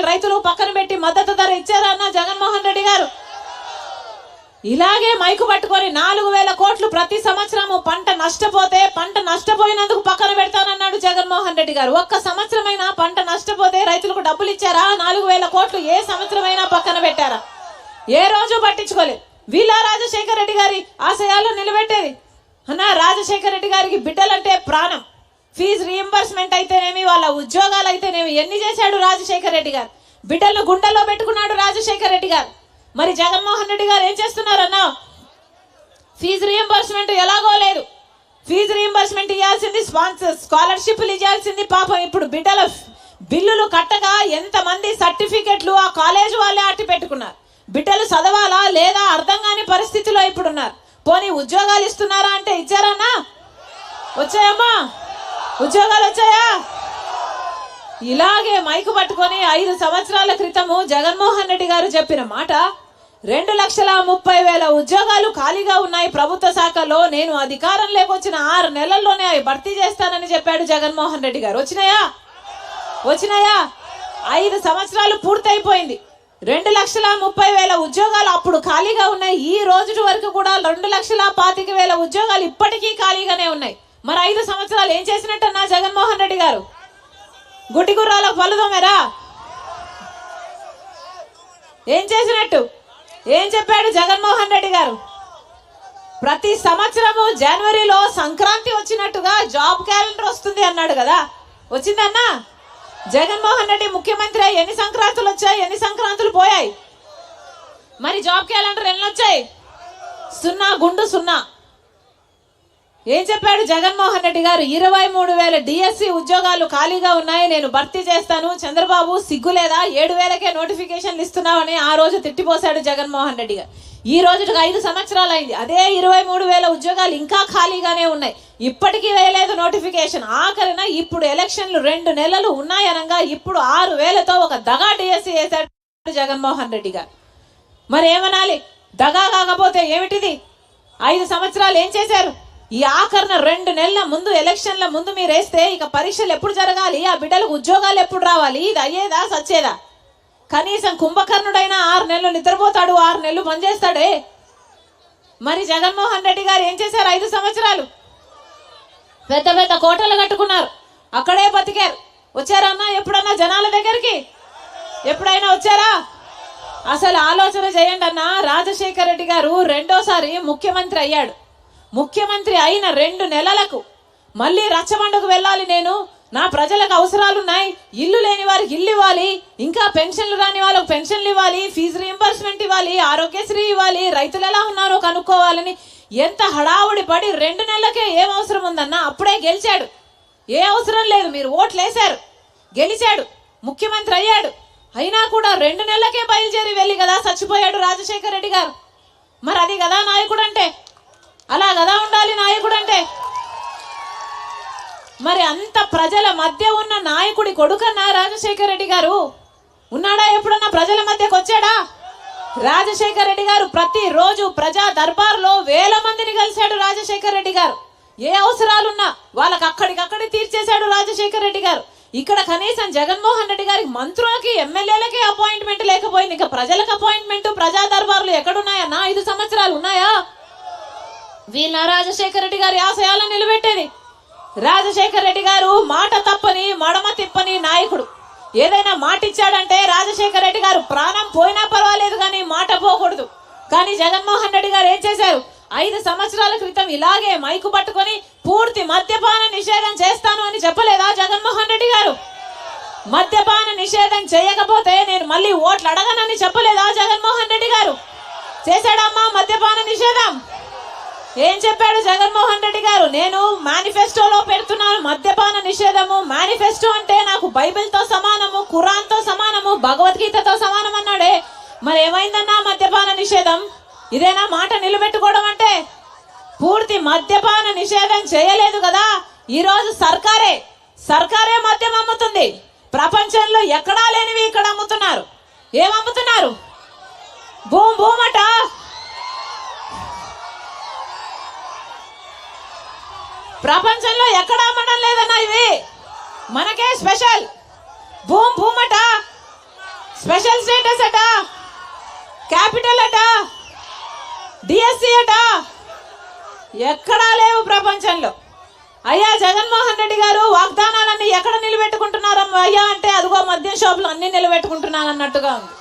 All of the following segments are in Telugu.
రూపాయలు రైతులు పక్కన పెట్టి మద్దతు ధర ఇచ్చారన్న జగన్మోహన్ రెడ్డి గారు. ఇలాగే మైకు పట్టుకొని 4000 కోట్లు ప్రతి సంవత్సరము పంట నష్టపోతే పంట నష్టపోయినందుకు పక్కన పెడతానన్నాడు జగన్మోహన్ రెడ్డి గారు. ఒక్క సంవత్సరమైనా పంట నష్టపోతే రైతులకు డబ్బులు ఇచ్చారా? 4000 కోట్లు ఏ సంవత్సరమైనా పక్కన పెట్టారా? ఏ రోజు పట్టించుకోలేదు. వీళ్ళ రాజశేఖర రెడ్డి గారి ఆశయాలు నిలబెట్టేది అన్న. రాజశేఖర రెడ్డి గారికి బిడ్డలంటే ప్రాణం. ఫీజు రీఎంబర్స్మెంట్ అయితేనేమి, వాళ్ళ ఉద్యోగాలు అయితేనేమి ఎన్ని చేశాడు రాజశేఖర రెడ్డి గారు. బిడ్డలను గుండెల్లో పెట్టుకున్నాడు రాజశేఖర రెడ్డి గారు. మరి జగన్మోహన్ రెడ్డి గారు ఏం చేస్తున్నారన్నా? ఫీజు రీఎంబర్స్మెంట్ ఎలాగో లేదు. ఫీజు రీఎంబర్స్మెంట్ ఇవ్వాల్సింది, స్కాలర్షిప్లు ఇవ్వాల్సింది. పాపం ఇప్పుడు బిడ్డల బిల్లులు కట్టగా ఎంతమంది సర్టిఫికెట్లు ఆ కాలేజ్ వాళ్ళే అట్టి పెట్టుకున్నారు. బిడ్డలు చదవాలా లేదా అర్థం కాని పరిస్థితిలో ఇప్పుడున్నారు. పోనీ ఉద్యోగాలు ఇస్తున్నారా అంటే ఇచ్చారన్నా? వచ్చాయమ్మా? ఉద్యోగాలు వచ్చాయా? ఇలాగే మైకు పట్టుకొని 5 సంవత్సరాల క్రితము జగన్మోహన్ రెడ్డి గారు చెప్పిన మాట, 2,30,000 ఉద్యోగాలు ఖాళీగా ఉన్నాయి ప్రభుత్వ శాఖలో, నేను అధికారంలోకి వచ్చిన 6 నెలల్లోనే అవి భర్తీ చేస్తానని చెప్పాడు జగన్మోహన్ రెడ్డి గారు. వచ్చినాయా? 5 సంవత్సరాలు పూర్తయిపోయింది. 2,30,000 ఉద్యోగాలు అప్పుడు ఖాళీగా ఉన్నాయి. ఈ రోజు వరకు కూడా 2,25,000 ఉద్యోగాలు ఇప్పటికీ ఖాళీగానే ఉన్నాయి. మరి 5 సంవత్సరాలు ఏం చేసినట్టన్నా జగన్మోహన్ రెడ్డి గారు? గుడ్డి గుర్రాలకు పలుదోమెరా? ఏం చేసినట్టు? ఏం చెప్పాడు జగన్మోహన్ రెడ్డి గారు? ప్రతి సంవత్సరము జనవరిలో సంక్రాంతి వచ్చినట్టుగా జాబ్ క్యాలెండర్ వస్తుంది అన్నాడు కదా. వచ్చిందన్నా? జగన్మోహన్ రెడ్డి ముఖ్యమంత్రి ఎన్ని సంక్రాంతులు వచ్చాయి, ఎన్ని సంక్రాంతులు పోయాయి? మరి జాబ్ క్యాలెండర్ ఎన్ని వచ్చాయి? 0 గుండు 0. ఏం చెప్పాడు జగన్మోహన్ రెడ్డి గారు? 23,000 డిఎస్సి ఉద్యోగాలు ఖాళీగా ఉన్నాయి, నేను భర్తీ చేస్తాను. చంద్రబాబు సిగ్గులేదా? 7,000కే నోటిఫికేషన్లు ఇస్తున్నామని ఆ రోజు తిట్టిపోశాడు జగన్మోహన్ రెడ్డి గారు. ఈ రోజుకి 5 సంవత్సరాలు అయింది. అదే 23,000 ఉద్యోగాలు ఇంకా ఖాళీగానే ఉన్నాయి. ఇప్పటికీ వేయలేదు నోటిఫికేషన్. ఆఖరిన ఇప్పుడు ఎలక్షన్లు 2 నెలలు ఉన్నాయనగా ఇప్పుడు 6,000తో ఒక దగా డిఎస్సి వేశాడు జగన్మోహన్ రెడ్డి గారు. మరి ఏమనాలి? దగా కాకపోతే ఏమిటిది? 5 సంవత్సరాలు ఏం చేశారు? ఈ ఆఖరిన 2 నెలల ముందు ఎలక్షన్ల ముందు మీరు వేస్తే ఇక పరీక్షలు ఎప్పుడు జరగాలి, ఆ బిడ్డలకు ఉద్యోగాలు ఎప్పుడు రావాలి? ఇది అయ్యేదా సచ్చేదా? కనీసం కుంభకర్ణుడైనా 6 నెలలు నిద్రపోతాడు, 6 నెలలు పనిచేస్తాడే. మరి జగన్మోహన్ రెడ్డి గారు ఏం చేశారు? 5 సంవత్సరాలు పెద్ద పెద్ద కోటలు కట్టుకున్నారు, అక్కడే బతికారు. వచ్చారన్నా ఎప్పుడన్నా జనాల దగ్గరికి? ఎప్పుడైనా వచ్చారా? అసలు ఆలోచన చేయండి అన్న. రాజశేఖర రెడ్డి గారు రెండోసారి ముఖ్యమంత్రి అయ్యాడు. ముఖ్యమంత్రి అయిన 2 నెలలకు మళ్ళీ రచ్చబండకు వెళ్ళాలి, నేను నా ప్రజలకు అవసరాలున్నాయి, ఇల్లు లేని వారికి ఇల్లు ఇవ్వాలి, ఇంకా పెన్షన్లు రాని వాళ్ళకు పెన్షన్లు ఇవ్వాలి, ఫీజు రీఎంబర్స్మెంట్ ఇవ్వాలి, ఆరోగ్యశ్రీ ఇవ్వాలి, రైతులు ఎలా ఉన్నారో కనుక్కోవాలని ఎంత హడావుడి పడి 2 నెలలకే ఏం అవసరం ఉందన్న? అప్పుడే గెలిచాడు. ఏ అవసరం లేదు, మీరు ఓట్లు వేశారు, గెలిచాడు, ముఖ్యమంత్రి అయ్యాడు. అయినా కూడా 2 నెలలకే బయలుదేరి వెళ్ళి కదా చచ్చిపోయాడు రాజశేఖర రెడ్డి గారు. మరి అది కదా నాయకుడు అంటే? అలా కదా ఉండాలి నాయకుడు అంటే? మరి అంత ప్రజల మధ్య ఉన్న నాయకుడి కొడుకన్నా రాజశేఖర రెడ్డి గారు ఉన్నాడా? ఎప్పుడన్నా ప్రజల మధ్యకు వచ్చాడా? రాజశేఖర రెడ్డి గారు ప్రతిరోజు ప్రజా దర్బార్లో 1000 మందిని కలిశాడు రాజశేఖర రెడ్డి గారు. ఏ అవసరాలున్నా వాళ్ళకి అక్కడికక్కడి తీర్చేశాడు రాజశేఖర రెడ్డి గారు. ఇక్కడ కనీసం జగన్మోహన్ రెడ్డి గారికి మంత్రులకి ఎమ్మెల్యేలకి అపాయింట్మెంట్ లేకపోయింది, ఇక ప్రజలకు అపాయింట్మెంట్ ప్రజా దర్బార్లు ఎక్కడున్నాయన్నా? 5 సంవత్సరాలు ఉన్నాయా? వీళ్ళ రాజశేఖర రెడ్డి గారి ఆశయాలను నిలబెట్టేది. రాజశేఖర రెడ్డి గారు మాట తప్పని మడమ తిప్పని నాయకుడు. ఏదైనా మాట ఇచ్చాడంటే రాజశేఖర రెడ్డి గారు ప్రాణం పోయినా పర్వాలేదు కానీ మాట పోకూడదు. కానీ జగన్మోహన్ రెడ్డి గారు ఏం చేశారు? 5 సంవత్సరాల క్రితం ఇలాగే మైకు పట్టుకొని పూర్తి మద్యపాన నిషేధం చేస్తాను అని చెప్పలేదా జగన్మోహన్ రెడ్డి గారు? మద్యపాన నిషేధం చేయకపోతే నేను మళ్ళీ ఓట్లు అడగనని చెప్పలేదా జగన్మోహన్ రెడ్డి గారు? చేశాడమ్మా మద్యపాన నిషేధం? ఏం చెప్పాడు జగన్మోహన్ రెడ్డి గారు? నేను మేనిఫెస్టోలో పెడుతున్నాను మద్యపాన నిషేధము. మేనిఫెస్టో అంటే నాకు బైబిల్తో సమానము, ఖురాన్తో సమానము, భగవద్గీతతో సమానం అన్నాడే. మరి ఏమైందన్నా మద్యపాన నిషేధం? ఇదేనా మాట నిలబెట్టుకోవడం అంటే? పూర్తి మద్యపాన నిషేధం చేయలేదు కదా. ఈరోజు సర్కారే మద్యం అమ్ముతుంది. ప్రపంచంలో ఎక్కడా లేనివి ఇక్కడ అమ్ముతున్నారు. ఏమమ్ముతున్నారు? భూమట. ప్రపంచంలో ఎక్కడా అమ్మడం లేదన్నా, ఇవి మనకే స్పెషల్. భూమట స్పెషల్ స్టేటస్ అట, క్యాపిటల్ అట, డిఎస్సి అట, ఎక్కడా లేవు ప్రపంచంలో. అయ్యా జగన్మోహన్ రెడ్డి గారు వాగ్దానాలన్నీ ఎక్కడ నిలబెట్టుకుంటున్నారు అయ్యా అంటే అదిగో మద్యం షాపులు అన్ని నిలబెట్టుకుంటున్నాను అన్నట్టుగా ఉంది.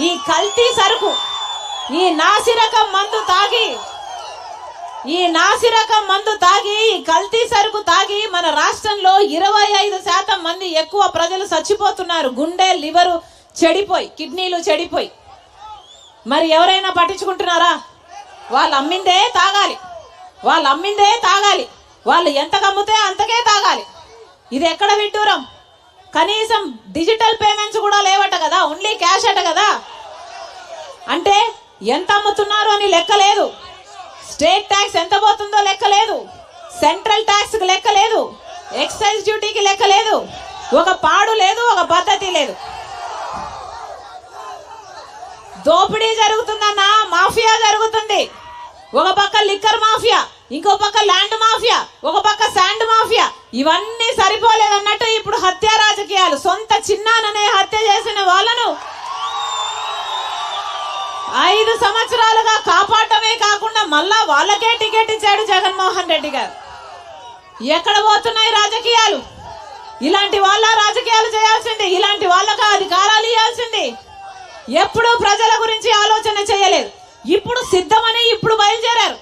ఈ కల్తీ సరుకు, ఈ నాసిరకం మందు తాగి, ఈ కల్తీ సరుకు తాగి మన రాష్ట్రంలో 25% మంది ఎక్కువ ప్రజలు చచ్చిపోతున్నారు. గుండె, లివరు చెడిపోయి, కిడ్నీలు చెడిపోయి. మరి ఎవరైనా పట్టించుకుంటున్నారా? వాళ్ళు అమ్మిందే తాగాలి, వాళ్ళు ఎంత కమ్మితే అంతకే తాగాలి. ఇది ఎక్కడ విడ్డూరం? కనీసం డిజిటల్ పేమెంట్స్ కూడా లేవట కదా, ఓన్లీ క్యాష్ అట కదా. అంటే ఎంత అమ్ముతున్నారు అని లెక్క లేదు, స్టేట్ ట్యాక్స్ ఎంత పోతుందో లెక్క లేదు, సెంట్రల్ ట్యాక్స్ కి లెక్క లేదు, ఎక్సైజ్ డ్యూటీకి లెక్క లేదు, ఒక పాడు లేదు, ఒక పద్ధతి లేదు. దోపిడీ జరుగుతుందన్న, మాఫియా జరుగుతుంది. ఒక పక్క లిక్కర్ మాఫియా, ఇంకో పక్క ల్యాండ్ మాఫియా, ఒక పక్క శాండ్ మాఫియా. ఇవన్నీ సరిపోలేదన్నట్టు ఇప్పుడు హత్య రాజకీయాలు. సొంత చిన్నాననే హత్య చేసిన వాళ్ళను 5 సంవత్సరాలుగా కాపాడటమే కాకుండా మళ్ళా వాళ్ళకే టికెట్ ఇచ్చాడు జగన్మోహన్ రెడ్డి గారు. ఎక్కడ పోతున్నాయి రాజకీయాలు? ఇలాంటి వాళ్ళ రాజకీయాలు చేయాల్సింది, ఇలాంటి వాళ్ళకు అధికారాలు ఇవ్వాల్సింది. ఎప్పుడూ ప్రజల గురించి ఆలోచన చేయలేదు. ఇప్పుడు సిద్ధమని ఇప్పుడు బయలుదేరారు.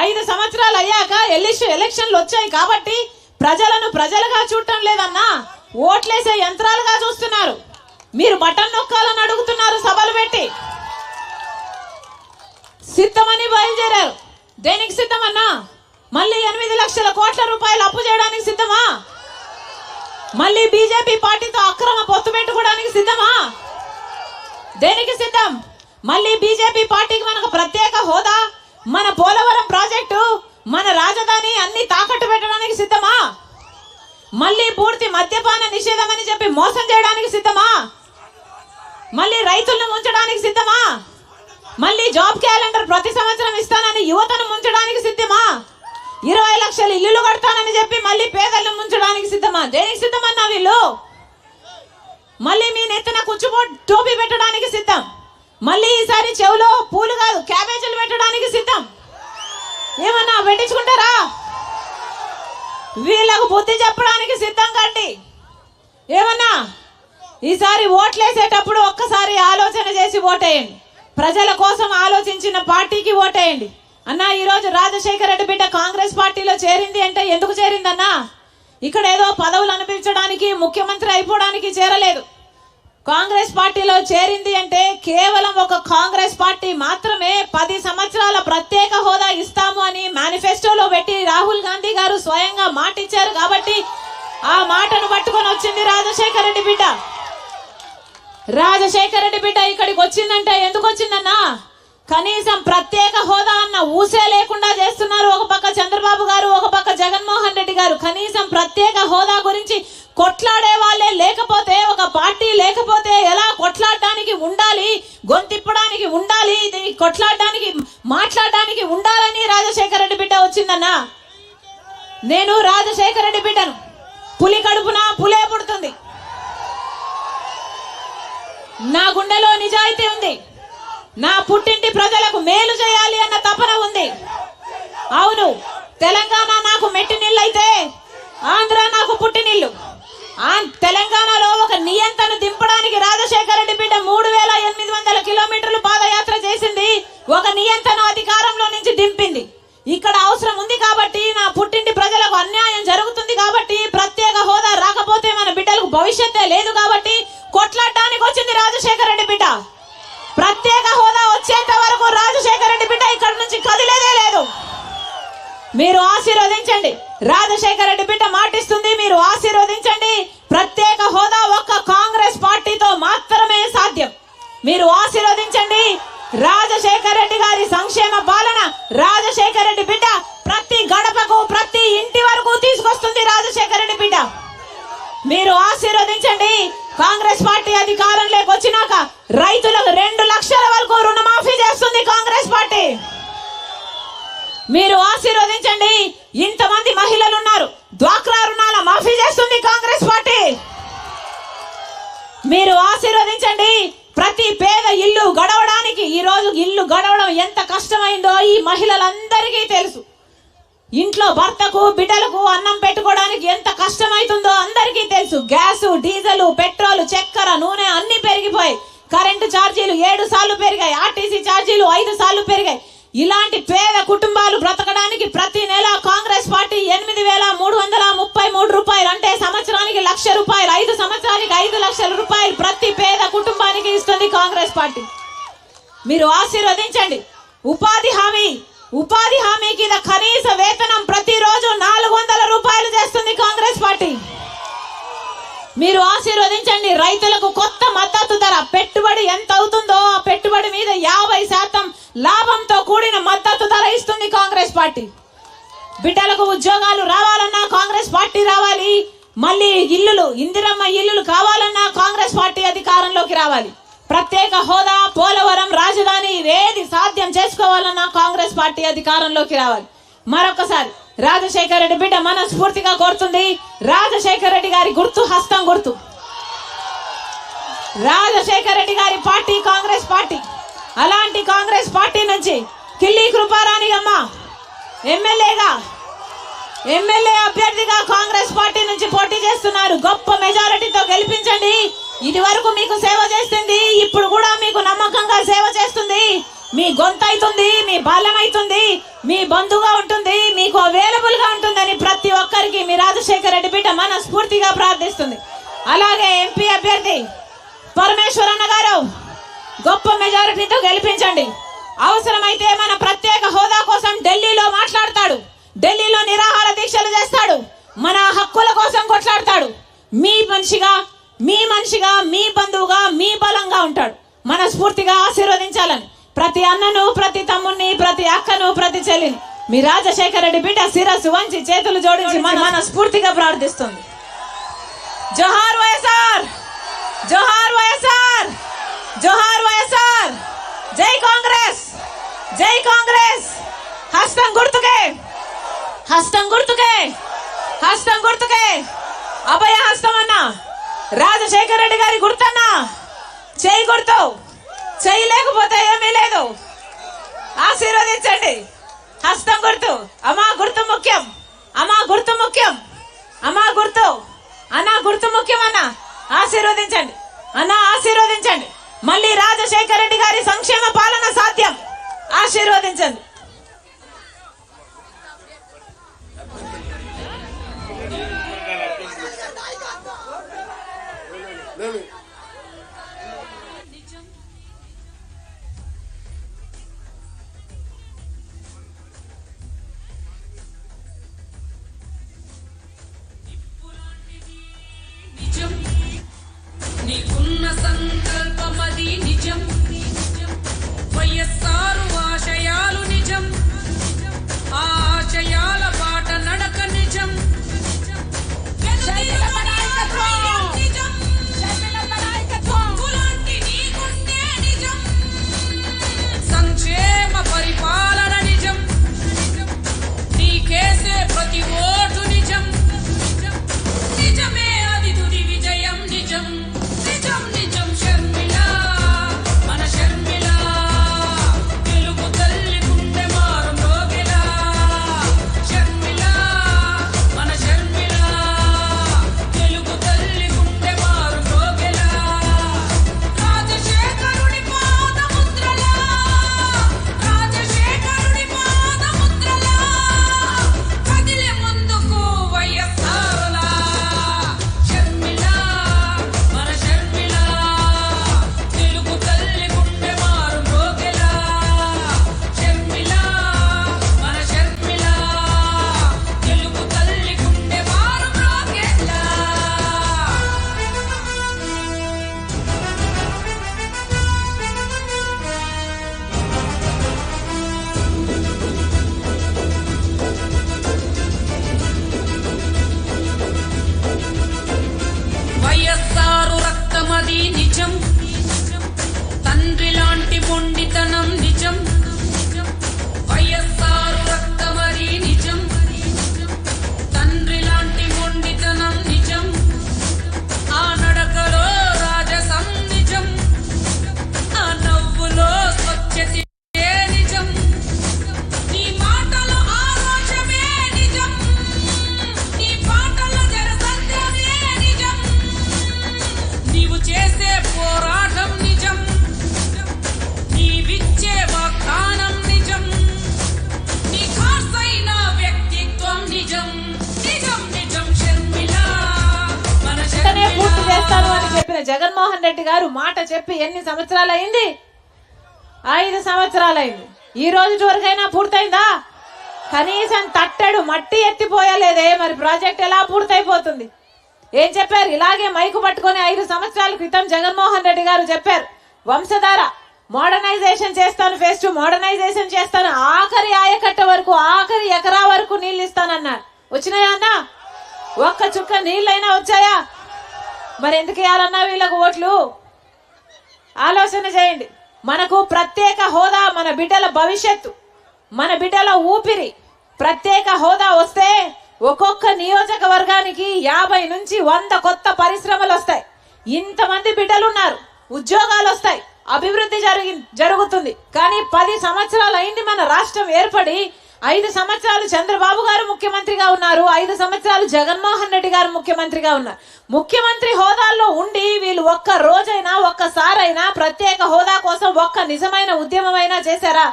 5 సంవత్సరాలు అయ్యాక ఎలక్షన్లు వచ్చాయి కాబట్టి ప్రజలను ప్రజలుగా చూడటం లేదన్నా, ఓట్లేసే యంత్రాలుగా చూస్తున్నారు. మీరు బటన్ నొక్కాలని అడుగుతున్నారు సభలు పెట్టి. సిద్ధమని బయలుదేరారు. దేనికి సిద్ధమన్నా? మళ్ళీ 8 లక్షల కోట్ల రూపాయలు అప్పు చేయడానికి సిద్ధమా? మళ్ళీ బీజేపీ పార్టీతో అక్రమ పొత్తు పెట్టుకోవడానికి సిద్ధమా? దేనికి సిద్ధం? మళ్ళీ బీజేపీ పార్టీకి మనకు ప్రత్యేక హోదా, మన పోలవరం ప్రాజెక్టు, మన రాజధాని అన్ని తాకట్టు పెట్టడానికి సిద్ధమా? మళ్ళీ పూర్తి మద్యపాన నిషేధం అని చెప్పి మోసం చేయడానికి సిద్ధమా? మళ్ళీ రైతులను ముంచడానికి సిద్ధమా? మళ్ళీ జాబ్ క్యాలెండర్ ప్రతి సంవత్సరం ఇస్తానని యువతను ముంచడానికి సిద్ధమా? 20 లక్షల ఇల్లులు కడతానని చెప్పి మళ్ళీ పేదలను ముంచడానికి సిద్ధమా? దేనికి సిద్ధమన్నా వీళ్ళు? మళ్ళీ మీ నెత్తిన కుచ్చుబో టోపీ పెట్టడానికి సిద్ధం. మళ్ళీ ఈసారి చెవులో పూలు కాదు క్యాబేజీలు పెట్టడానికి సిద్ధం. ఏమన్నా పెట్టించుకుంటారా? వీళ్ళకు బుద్ధి చెప్పడానికి సిద్ధం కండి. ఏమన్నా ఈసారి ఓట్లేసేటప్పుడు ఒక్కసారి ఆలోచన చేసి ఓటేయండి. ప్రజల కోసం ఆలోచించిన పార్టీకి ఓటేయండి. అన్నా ఈరోజు రాజశేఖర రెడ్డి బిడ్డ కాంగ్రెస్ పార్టీలో చేరింది అంటే ఎందుకు చేరిందన్నా? ఇక్కడ ఏదో పదవులు అనిపించడానికి, ముఖ్యమంత్రి అయిపోవడానికి చేరలేదు. కాంగ్రెస్ పార్టీలో చేరింది అంటే కేవలం ఒక కాంగ్రెస్ పార్టీ మాత్రమే 10 సంవత్సరాల ప్రత్యేక హోదా ఇస్తాము అని మేనిఫెస్టోలో పెట్టి రాహుల్ గాంధీ గారు స్వయంగా మాట ఇచ్చారు కాబట్టి ఆ మాటను పట్టుకొని వచ్చింది రాజశేఖర రెడ్డి బిడ్డ. రాజశేఖర రెడ్డి బిడ్డ ఇక్కడికి వచ్చిందంటే ఎందుకు వచ్చిందన్నా? కనీసం ప్రత్యేక హోదా అన్న ఊసే లేకుండా చేస్తున్నారు. ఒక పక్క చంద్రబాబు గారు, ఒక పక్క జగన్మోహన్ రెడ్డి గారు. కనీసం ప్రత్యేక హోదా గురించి కొట్లాడే వాళ్ళే లేకపోతే, ఒక పార్టీ లేకపోతే ఎలా కొట్లాడడానికి ఉండాలి, గొంతిప్పడానికి ఉండాలి, కొట్లాడడానికి మాట్లాడడానికి ఉండాలని రాజశేఖర రెడ్డి బిడ్డ వచ్చిందన్నా. నేను రాజశేఖర రెడ్డి బిడ్డను. పులి కడుపున పులే పుడుతుంది. నా గుండెలో నిజాయితీ ఉంది. నా పుట్టింటి ప్రజలకు మేలు చేయాలి అన్న తపన ఉంది. అవును, తెలంగాణ నాకు మెట్టి నీళ్ళైతే ఆంధ్ర నాకు పుట్టినిల్లు. తెలంగాణలో ఒక నియంతను దింపడానికి రాజశేఖర రెడ్డి బిడ్డ 3800 కిలోమీటర్లు పాదయాత్ర చేసింది. ఒక నియంతను అధికారంలో నుంచి దింపింది. ఇక్కడ అవసరం ఉంది కాబట్టి, నా పుట్టింటి ప్రజలకు అన్యాయం జరుగుతుంది కాబట్టి, ప్రత్యేక హోదా రాకపోతే మన బిడ్డలకు భవిష్యత్తే లేదు కాబట్టి కొట్లాడడానికి వచ్చింది రాజశేఖర రెడ్డి బిడ్డ. ప్రత్యేక హోదా వచ్చేంత వరకు రాజశేఖర రెడ్డి బిడ్డ ఇక్కడ నుంచి కదిలేదే లేదు. మీరు ఆశీర్వదించండి. రాజశేఖర రెడ్డి బిడ్డ మాటిస్తుంది, మీరు ఆశీర్వదించండి. ప్రత్యేక హోదా ఒక్క కాంగ్రెస్ పార్టీతో మాత్రమే సాధ్యం. మీరు ఆశీర్వదించండి. రాజశేఖర రెడ్డి గారి సంక్షేమ పాలన, రాజశేఖర రెడ్డి బిడ్డ ప్రతి గడపకు, ప్రతి ఇంటి వరకు తీసుకొస్తుంది రాజశేఖర రెడ్డి బిడ్డ. మీరు ఆశీర్వదించండి. కాంగ్రెస్ పార్టీ అధికారంలోకి వచ్చినాక రైతులకు 2 లక్షల వరకు రుణమాఫీ చేస్తుంది కాంగ్రెస్ పార్టీ. మీరు ఆశీర్వదించండి. ఇంతమంది మహిళలు ఉన్నారు, డ్వాక్రా రుణాల మాఫీ చేస్తుంది కాంగ్రెస్ పార్టీ. మీరు ఆశీర్వదించండి. ప్రతి పేద ఇల్లు గడవడానికి, ఈ రోజు ఇల్లు గడవడం ఎంత కష్టమైందో ఈ మహిళలందరికీ తెలుసు. ఇంట్లో భర్తకు బిడ్డలకు అన్నం పెట్టుకోవడానికి ఎంత కష్టమైతుందో అందరికీ తెలుసు. గ్యాసు, డీజిల్, పెట్రోల్, చక్కెర, నూనె అన్ని పెరిగిపోయాయి. కరెంటు ఛార్జీలు 7 సార్లు పెరిగాయి. ఆర్టీసీ ఛార్జీలు 5 సార్లు పెరిగాయి. ఇలాంటి పేద కుటుంబాలు బ్రతకడానికి ప్రతి నెల కాంగ్రెస్ పార్టీ 8,333 రూపాయలు, అంటే సంవత్సరానికి 1,00,000 రూపాయలు, 5 సంవత్సరానికి 5 లక్షల రూపాయలు ప్రతి పేద కుటుంబానికి ఇస్తుంది కాంగ్రెస్ పార్టీ. మీరు ఆశీర్వదించండి. ఉపాధి హామీ కింద కనీస వేతనం ప్రతిరోజు 400 రూపాయలు చేస్తుంది కాంగ్రెస్ పార్టీ. మీరు ఆశీర్వదించండి. రైతులకు కొత్త మద్దతు ధర, పెట్టుబడి ఎంత అవుతుందో ఆ పెట్టుబడి మీద 50% లాభంతో కూడిన మద్దతు ధర ఇస్తుంది కాంగ్రెస్ పార్టీ. బిడ్డలకు ఉద్యోగాలు రావాలన్నా కాంగ్రెస్ పార్టీ రావాలి. మళ్ళీ ఇల్లులు, ఇందిరమ్మ ఇల్లులు కావాలన్నా కాంగ్రెస్ పార్టీ అధికారంలోకి రావాలి. ప్రత్యేక హోదా, పోలవరం, రాజధాని ఏది సాధ్యం చేసుకోవాలన్నా కాంగ్రెస్ పార్టీ అధికారంలోకి రావాలి. మరొకసారి రాజశేఖర రెడ్డి బిడ్డ మనస్ఫూర్తిగా కోరుతుంది, రాజశేఖర రెడ్డి గారి గుర్తు హస్తం గుర్తు. రాజశేఖర రెడ్డి గారి పార్టీ కాంగ్రెస్ పార్టీ. అలాంటి కాంగ్రెస్ పార్టీ నుంచి కిల్లి కృపారాణి అమ్మ ఎమ్మెల్యే అభ్యర్థిగా కాంగ్రెస్ పార్టీ నుంచి పోటీ చేస్తున్నారు. గొప్ప మెజారిటీతో గెలిపించండి. ఇది వరకు మీకు సేవ చేస్తుంది, ఇప్పుడు కూడా మీకు నమ్మకంగా సేవ చేస్తుంది. మీ గొంతైతుంది, మీ బలం అవుతుంది, మీ బంధుగా ఉంటుంది, మీకు అవైలబుల్ గా ఉంటుందని ప్రతి ఒక్కరికి మీ రాజశేఖర రెడ్డి బిడ్డ మనస్ఫూర్తిగా ప్రార్థిస్తుంది. అలాగే ఎంపీ అభ్యర్థి పరమేశ్వరన్న గారు గొప్ప మెజారిటీతో గెలిపించండి. అవసరమైతే మన ప్రత్యేక హోదా కోసం ఢిల్లీలో మాట్లాడతాడు, ఢిల్లీలో నిరాహార దీక్షలు చేస్తాడు, మన హక్కుల కోసం కొట్లాడతాడు. మీ మనిషిగా, మీ బంధువుగా, మీ బలంగా ఉంటాడు. మనస్ఫూర్తిగా ఆశీర్వదించాలని ప్రతి అన్నను, ప్రతి తమ్ముని, ప్రతి అక్కను, ప్రతి చెల్లిని మీ రాజశేఖర రెడ్డి బిడ్డ శిరస్సు వంచి చేతులు జోడించి మనస్ఫూర్తిగా ప్రార్థిస్తుంది. జోహార్ వైఎస్ఆర్, జోహార్ వైఎస్ఆర్, జోహార్ వైఎస్ఆర్. జై కాంగ్రెస్, జై కాంగ్రెస్. హస్తం గుర్తుకే, హస్తం గుర్తుకే, హస్తం గుర్తుకే. అభయ హస్తం అన్న రాజశేఖర రెడ్డి గారి గుర్తన్నా, చేయి గుర్తు. చేయి లేకపోతే ఏమీ లేదు. ఆశీర్వదించండి. హస్తం గుర్తు. అమ్మా గుర్తు ముఖ్యం, అమ్మా గుర్తు ముఖ్యం, అమ్మా గుర్తు. అన్న గుర్తు ముఖ్యం. అన్న ఆశీర్వదించండి, అన్న ఆశీర్వదించండి. మళ్ళీ రాజశేఖర రెడ్డి గారి సంక్షేమ పాలన సాధ్యం. ఆశీర్వదించండి. నీకున్న సంకల్పమది నిజం, వైఎస్ఆర్ ఆశయాలు నిజం, ఆ ఆశయాల బాట నడక నిజం, సంక్షేమ పరిపాలన నిజం, నీకేసే ప్రతి ఓటు నిజం, నిజమే అది తుది విజయం నిజం. చేసే పోరాటం నిజం, నీవిచ్చే వాగ్దానం నిజం, నీ ఖాసైన వ్యక్తిత్వం నిజం. నిజం నిజం షర్మిల, మన వెంటనే పూర్తి చేస్తాను అని షర్మిల. చెప్పిన జగన్మోహన్ రెడ్డి గారు మాట చెప్పి ఎన్ని సంవత్సరాలు అయింది? 5 సంవత్సరాలైంది. ఈ రోజు వరకైనా పూర్తయిందా? కనీసం తట్టెడు మట్టి ఎత్తిపోయలేదే. మరి ప్రాజెక్ట్ ఎలా పూర్తయిపోతుంది? ఏం చెప్పారు? ఇలాగే మైకు పట్టుకొని 5 సంవత్సరాల క్రితం జగన్మోహన్ రెడ్డి గారు చెప్పారు, వంశధార మోడర్నైజేషన్ చేస్తాను, ఫేజ్ 2 మోడర్నైజేషన్ చేస్తాను, ఆఖరి ఆయకట్ట వరకు, ఆఖరి ఎకరా వరకు నీళ్ళు ఇస్తానన్నారు. వచ్చినాయా అన్నా? ఒక్క చుక్క నీళ్ళైనా వచ్చాయా? మరి ఎందుకు వేయాలన్నా వీళ్ళకు ఓట్లు? ఆలోచన చేయండి. మనకు ప్రత్యేక హోదా మన బిడ్డల భవిష్యత్తు, మన బిడ్డల ఊపిరి. ప్రత్యేక హోదా వస్తే ఒక్కొక్క నియోజకవర్గానికి 50 నుంచి 100 కొత్త పరిశ్రమలు వస్తాయి. ఇంతమంది బిడ్డలు ఉన్నారు, ఉద్యోగాలు వస్తాయి, అభివృద్ధి జరుగుతుంది. కానీ 10 సంవత్సరాలు అయింది మన రాష్ట్రం ఏర్పడి. 5 సంవత్సరాలు చంద్రబాబు గారు ముఖ్యమంత్రిగా ఉన్నారు, 5 సంవత్సరాలు జగన్మోహన్ రెడ్డి గారు ముఖ్యమంత్రిగా ఉన్నారు. ముఖ్యమంత్రి హోదాల్లో ఉండి వీళ్ళు ఒక్క రోజైనా, ఒక్కసారైనా ప్రత్యేక హోదా కోసం ఒక్క నిజమైన ఉద్యమమైనా చేశారా?